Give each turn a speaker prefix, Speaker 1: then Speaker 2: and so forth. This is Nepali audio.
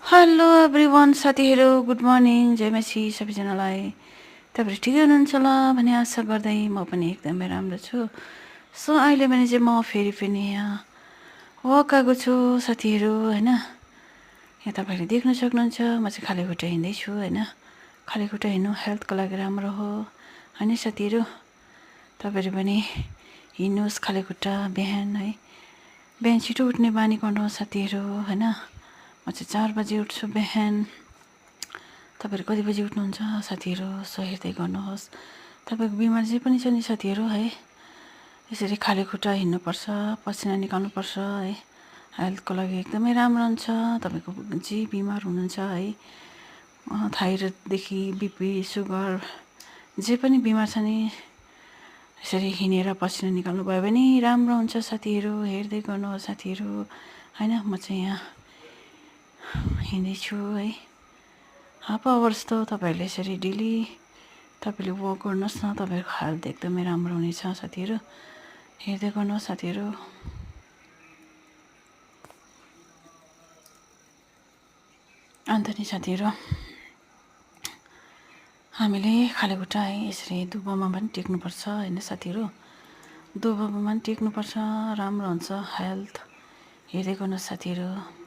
Speaker 1: हेलो एभ्रिवान साथीहरू, गुड मर्निङ, जय मसी सबैजनालाई। तपाईँहरू ठिकै हुनुहुन्छ होला भन्ने आशा गर्दै म पनि एकदमै राम्रो छु। सो अहिले भने चाहिँ म फेरि पनि यहाँ वक आएको छु साथीहरू, होइन। यहाँ तपाईँहरूले देख्न सक्नुहुन्छ म चाहिँ खाली खुट्टा हिँड्दैछु, होइन। खाली खुट्टा हिँड्नु हेल्थको लागि राम्रो हो, होइन साथीहरू। तपाईँहरू पनि हिँड्नुहोस् खाली खुट्टा बिहान, है। बिहान छिटो उठ्ने बानी गर्नुहोस् साथीहरू, होइन। म चाहिँ 4 बजी उठ्छु बिहान। तपाईँहरू कति बजी उठ्नुहुन्छ साथीहरू, सो हेर्दै गर्नुहोस्। तपाईँको बिमार जे पनि छ नि साथीहरू, है, यसरी खाली खुट्टा हिँड्नुपर्छ, पसिना निकाल्नुपर्छ, है। हेल्थको लागि एकदमै राम्रो हुन्छ। तपाईँको जे बिमार हुनुहुन्छ, है, थाइरोइडदेखि बिपी सुगर जे पनि बिमार छ नि, यसरी हिँडेर पसिना निकाल्नु भयो भने राम्रो हुन्छ साथीहरू। हेर्दै गर्नुहोस् साथीहरू, होइन। म चाहिँ यहाँ हिँड्दैछु, है। हाफ आवर जस्तो तपाईँहरूले यसरी डेली तपाईँले वक गर्नुहोस् न, तपाईँहरूको हेल्थ एकदमै राम्रो हुनेछ साथीहरू। हेर्दै गर्नुहोस् साथीहरू। अन्त नि साथीहरू, हामीले खाली खुट्टा, है, यसरी दुबोमा पनि टेक्नुपर्छ, होइन साथीहरू। दुबोमा पनि टेक्नुपर्छ, राम्रो हुन्छ हेल्थ। हेर्दै गर्नुहोस् साथीहरू।